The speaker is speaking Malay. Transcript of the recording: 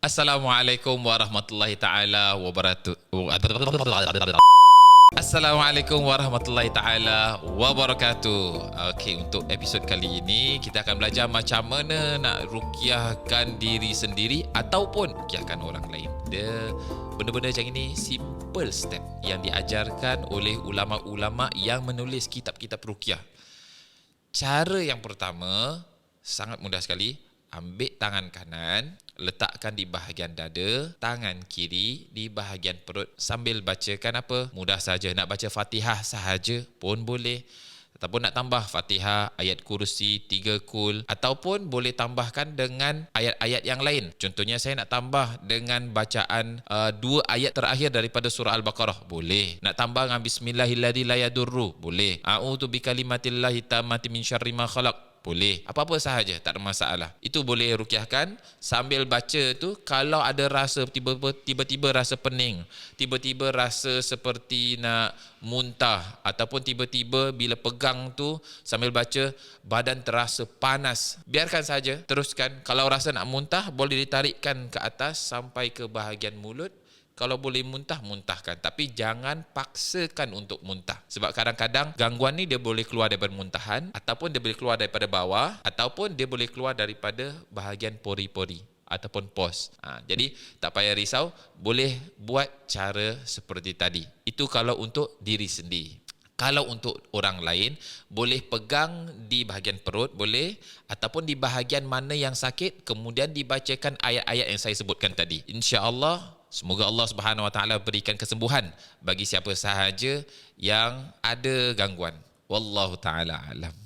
Assalamualaikum warahmatullahi taala wabarakatuh. Assalamualaikum warahmatullahi taala wabarakatuh. Okey, untuk episod kali ini kita akan belajar macam mana nak ruqyahkan diri sendiri ataupun ruqyahkan orang lain. Dia benda-benda macam ini simple step yang diajarkan oleh ulama-ulama yang menulis kitab-kitab ruqyah. Cara yang pertama sangat mudah sekali. Ambil tangan kanan, letakkan di bahagian dada, tangan kiri di bahagian perut sambil bacakan apa? Mudah saja, nak baca Fatihah sahaja pun boleh. Ataupun nak tambah Fatihah, ayat kursi, 3 kul, ataupun boleh tambahkan dengan ayat-ayat yang lain. Contohnya saya nak tambah dengan bacaan 2 ayat terakhir daripada surah Al-Baqarah, boleh. Nak tambah dengan Bismillahilladzi la yadurru, boleh. A'udzu bikalimatillahi tammati min syarri ma khalaq, boleh. Apa-apa sahaja, tak ada masalah. Itu boleh ruqyahkan sambil baca tu. Kalau ada rasa tiba-tiba rasa pening, tiba-tiba rasa seperti nak muntah, ataupun tiba-tiba bila pegang tu sambil baca badan terasa panas, biarkan saja, teruskan. Kalau rasa nak muntah, boleh ditarikkan ke atas sampai ke bahagian mulut. Kalau boleh muntah, muntahkan. Tapi jangan paksakan untuk muntah. Sebab kadang-kadang gangguan ni dia boleh keluar daripada muntahan, ataupun dia boleh keluar daripada bawah, ataupun dia boleh keluar daripada bahagian pori-pori ataupun pos. Jadi tak payah risau, boleh buat cara seperti tadi. Itu kalau untuk diri sendiri. Kalau untuk orang lain, boleh pegang di bahagian perut, boleh, ataupun di bahagian mana yang sakit, kemudian dibacakan ayat-ayat yang saya sebutkan tadi. InsyaAllah, semoga Allah Subhanahu Wa Taala berikan kesembuhan bagi siapa sahaja yang ada gangguan. Wallahu taala alam.